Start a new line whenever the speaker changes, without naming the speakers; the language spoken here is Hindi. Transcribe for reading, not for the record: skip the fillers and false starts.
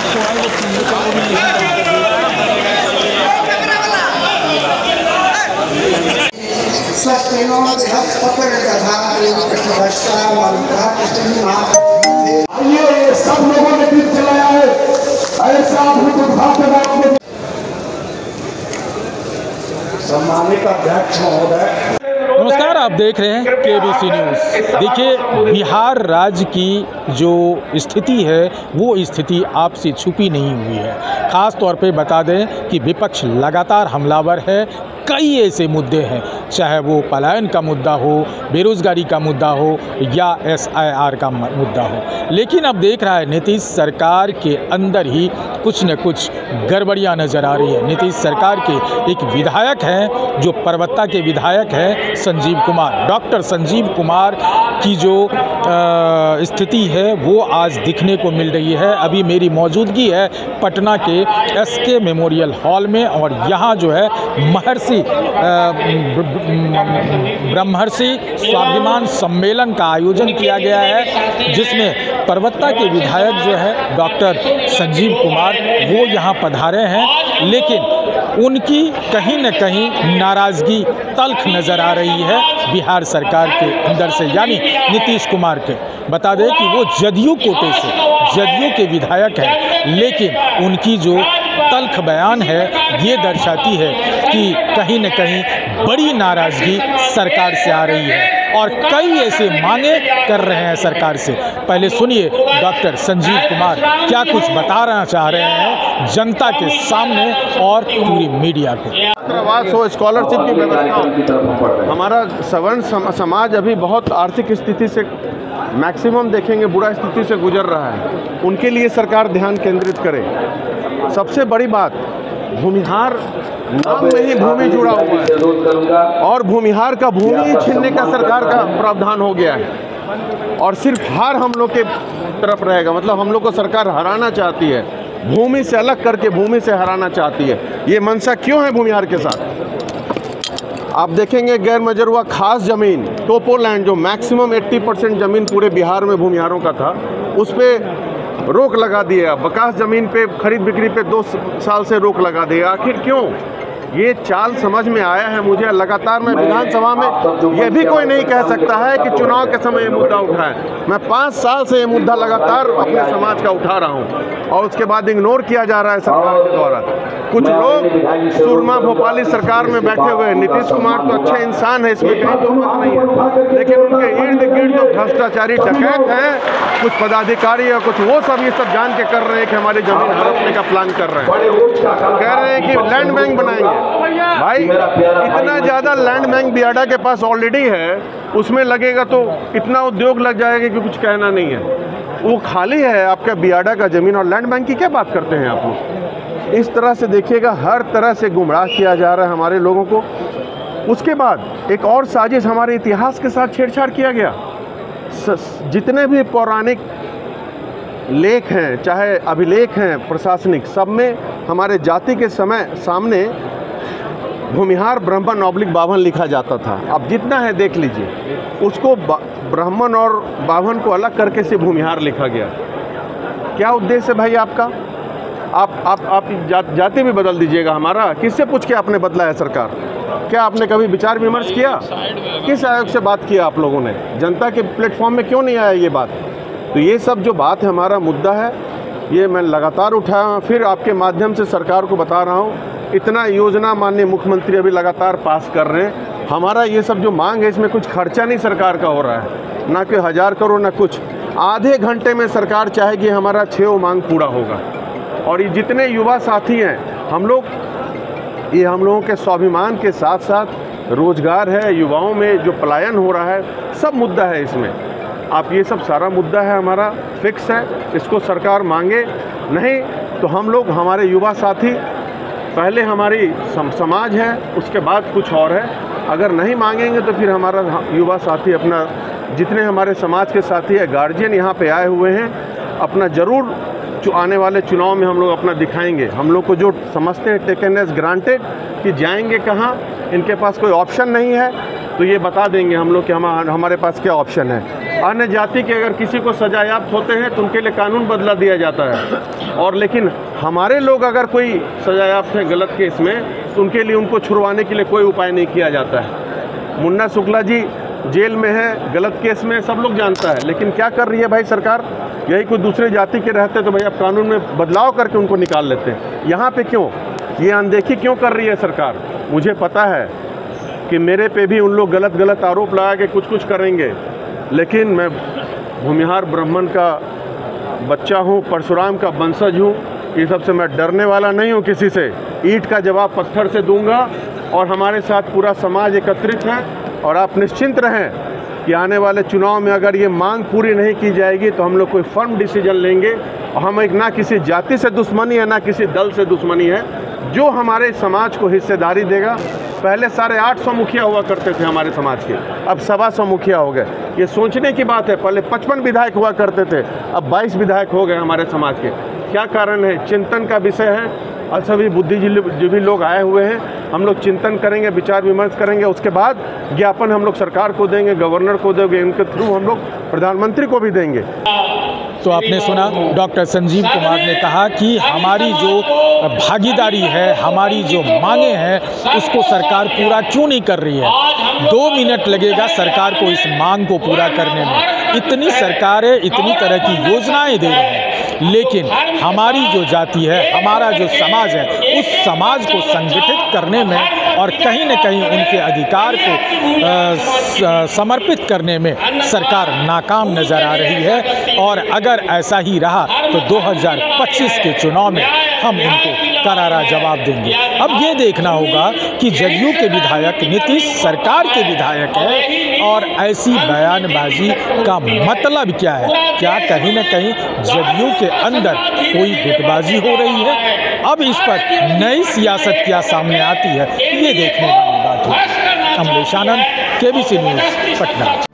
ये सब लोगों ने दिल चलाया है, ऐसा सम्मानित अध्यक्ष महोदय।
नमस्कार, आप देख रहे हैं केबीसी न्यूज़। देखिए, बिहार राज्य की जो स्थिति है वो स्थिति आपसे छुपी नहीं हुई है। ख़ास तौर पे बता दें कि विपक्ष लगातार हमलावर है। कई ऐसे मुद्दे हैं, चाहे वो पलायन का मुद्दा हो, बेरोज़गारी का मुद्दा हो या SIR का मुद्दा हो। लेकिन अब देख रहा है नीतीश सरकार के अंदर ही कुछ न कुछ गड़बड़ियाँ नज़र आ रही है। नीतीश सरकार के एक विधायक हैं जो परबत्ता के विधायक हैं, संजीव कुमार, डॉक्टर संजीव कुमार की जो स्थिति है वो आज दिखने को मिल रही है। अभी मेरी मौजूदगी है पटना के SK मेमोरियल हॉल में और यहाँ जो है महर्षि ब्रह्मर्षि स्वाभिमान सम्मेलन का आयोजन किया गया है, जिसमें परबत्ता के विधायक जो है डॉक्टर संजीव कुमार वो यहाँ पधारे हैं। लेकिन उनकी कहीं न कहीं नाराज़गी तल्ख नज़र आ रही है बिहार सरकार के अंदर से, यानी नीतीश कुमार के। बता दें कि वो जदयू कोटे से जदयू के विधायक हैं, लेकिन उनकी जो तल्ख बयान है ये दर्शाती है कि कहीं न कहीं बड़ी नाराज़गी सरकार से आ रही है और कई ऐसे मांगे कर रहे हैं सरकार से। पहले सुनिए डॉक्टर संजीव कुमार क्या कुछ बताना चाह रहे हैं जनता के सामने और पूरी मीडिया को।
छात्रावास हो, स्कॉलरशिप की व्यवस्था, हमारा सवर्ण समाज अभी बहुत आर्थिक स्थिति से मैक्सिमम देखेंगे बुरा स्थिति से गुजर रहा है। उनके लिए सरकार ध्यान केंद्रित करे। सबसे बड़ी बात, भूमिहार नाम में ही भूमि जुड़ा हुआ है और भूमिहार का भूमि छीनने का सरकार का प्रावधान हो गया है और सिर्फ हार हम लोग के तरफ रहेगा। मतलब हम लोग को सरकार हराना चाहती है, भूमि से अलग करके भूमि से हराना चाहती है। ये मंशा क्यों है भूमिहार के साथ? आप देखेंगे गैर मजरूआ खास ज़मीन टोपोलैंड जो मैक्सिमम 80% ज़मीन पूरे बिहार में भूमिहारों का था, उस पर रोक लगा दिया। बकास ज़मीन पे खरीद बिक्री पे 2 साल से रोक लगा दिया। आखिर क्यों? ये चाल समझ में आया है मुझे। लगातार मैं विधानसभा में ये भी कोई नहीं कह सकता है कि चुनाव के समय ये मुद्दा उठाए। मैं 5 साल से ये मुद्दा लगातार अपने समाज का उठा रहा हूँ और उसके बाद इग्नोर किया जा रहा है सरकार के द्वारा। कुछ लोग सुरमा भोपाली सरकार में बैठे हुए हैं। नीतीश कुमार तो अच्छे इंसान है, इसमें कहीं दो मत नहीं है, लेकिन उनके इर्द गिर्द जो भ्रष्टाचारी डकैत हैं, कुछ पदाधिकारी या कुछ वो सब ये सब जान के कर रहे हैं कि हमारी जमीन हड़पने का प्लान कर रहे हैं। कह रहे हैं कि लैंड बैंक बनाएंगे। भाई, इतना ज़्यादा लैंड बैंक बियाडा के पास ऑलरेडी है, उसमें लगेगा तो इतना उद्योग लग जाएगा कि कुछ कहना नहीं है। वो खाली है आपका बियाडा का ज़मीन और लैंड बैंक की क्या बात करते हैं आप लोग? इस तरह से देखिएगा, हर तरह से गुमराह किया जा रहा है हमारे लोगों को। उसके बाद एक और साजिश, हमारे इतिहास के साथ छेड़छाड़ किया गया। जितने भी पौराणिक लेख हैं, चाहे अभिलेख हैं प्रशासनिक, सब में हमारे जाति के सामने भूमिहार ब्राह्मण ऑब्लिक बाभन लिखा जाता था। अब जितना है देख लीजिए, उसको ब्राह्मण और बाभन को अलग करके से भूमिहार लिखा गया। क्या उद्देश्य है भाई आपका? आप जाति भी बदल दीजिएगा हमारा। किससे पूछ के आपने बदला है सरकार? क्या आपने कभी विचार विमर्श किया? किस आयोग से बात किया आप लोगों ने? जनता के प्लेटफॉर्म में क्यों नहीं आया ये बात? तो ये सब जो बात है, हमारा मुद्दा है, ये मैं लगातार उठाया, फिर आपके माध्यम से सरकार को बता रहा हूँ। इतना योजना माननीय मुख्यमंत्री अभी लगातार पास कर रहे हैं। हमारा ये सब जो मांग है, इसमें कुछ खर्चा नहीं सरकार का हो रहा है, ना कि 1000 करोड़ ना कुछ। आधे घंटे में सरकार चाहेगी हमारा 6 मांग पूरा होगा। और ये जितने युवा साथी हैं, हम लोगों के स्वाभिमान के साथ साथ रोजगार है, युवाओं में जो पलायन हो रहा है, सब मुद्दा है इसमें। आप ये सब सारा मुद्दा है हमारा, फिक्स है। इसको सरकार मांगे नहीं तो हम लोग, हमारे युवा साथी, पहले हमारी समाज है, उसके बाद कुछ और है। अगर नहीं मांगेंगे तो फिर हमारा युवा साथी अपना, जितने हमारे समाज के साथी है, गार्जियन यहाँ पे आए हुए हैं, अपना ज़रूर आने वाले चुनाव में हम लोग अपना दिखाएंगे। हम लोग को जो समझते हैं टेकन एज ग्रांटेड कि जाएंगे कहाँ, इनके पास कोई ऑप्शन नहीं है, तो ये बता देंगे हम लोग कि हमारे पास क्या ऑप्शन है। अन्य जाति के अगर किसी को सजायाफ्त होते हैं तो उनके लिए कानून बदला दिया जाता है, और लेकिन हमारे लोग अगर कोई सजायाफ्त है गलत केस में तो उनके लिए उनको छुड़वाने के लिए कोई उपाय नहीं किया जाता है। मुन्ना शुक्ला जी जेल में है गलत केस में, सब लोग जानता है, लेकिन क्या कर रही है भाई सरकार? यही कोई दूसरे जाति के रहते तो भाई अब कानून में बदलाव करके उनको निकाल लेते हैं। यहाँ पे क्यों ये अनदेखी क्यों कर रही है सरकार? मुझे पता है कि मेरे पे भी उन लोग गलत आरोप लगा के कुछ करेंगे, लेकिन मैं भूमिहार ब्राह्मण का बच्चा हूँ, परशुराम का वंशज हूँ, ये सबसे मैं डरने वाला नहीं हूँ किसी से। ईंट का जवाब पत्थर से दूंगा और हमारे साथ पूरा समाज एकत्रित है, और आप निश्चिंत रहें कि आने वाले चुनाव में अगर ये मांग पूरी नहीं की जाएगी तो हम लोग कोई फर्म डिसीजन लेंगे, और हम एक ना किसी जाति से दुश्मनी है ना किसी दल से दुश्मनी है, जो हमारे समाज को हिस्सेदारी देगा। पहले 850 मुखिया हुआ करते थे हमारे समाज के, अब 125 मुखिया हो गए। ये सोचने की बात है, पहले 55 विधायक हुआ करते थे, अब 22 विधायक हो गए हमारे समाज के। क्या कारण है? चिंतन का विषय है, और सभी बुद्धिजीवी लोग आए हुए हैं, हम लोग चिंतन करेंगे, विचार विमर्श करेंगे, उसके बाद ज्ञापन हम लोग सरकार को देंगे, गवर्नर को देंगे, इनके थ्रू हम लोग प्रधानमंत्री को भी देंगे।
तो आपने सुना डॉक्टर संजीव कुमार ने कहा कि हमारी जो भागीदारी है, हमारी जो मांगे हैं, उसको सरकार पूरा क्यों नहीं कर रही है। 2 मिनट लगेगा सरकार को इस मांग को पूरा करने में। इतनी सरकारें इतनी तरह की योजनाएं दे रही हैं, लेकिन हमारी जो जाति है, हमारा जो समाज है, उस समाज को संगठित करने में और कहीं न कहीं उनके अधिकार को समर्पित करने में सरकार नाकाम नज़र आ रही है। और अगर ऐसा ही रहा तो 2025 के चुनाव में हम इनको करारा जवाब देंगे। अब ये देखना होगा कि जदयू के विधायक नीतीश सरकार के विधायक हैं, और ऐसी बयानबाजी का मतलब क्या है? क्या कहीं न कहीं जदयू के अंदर कोई गुटबाजी हो रही है? अब इस पर नई सियासत क्या सामने आती है, ये देखने वाली बात होगी। कमलेश आनंद, केबीसी न्यूज़, पटना।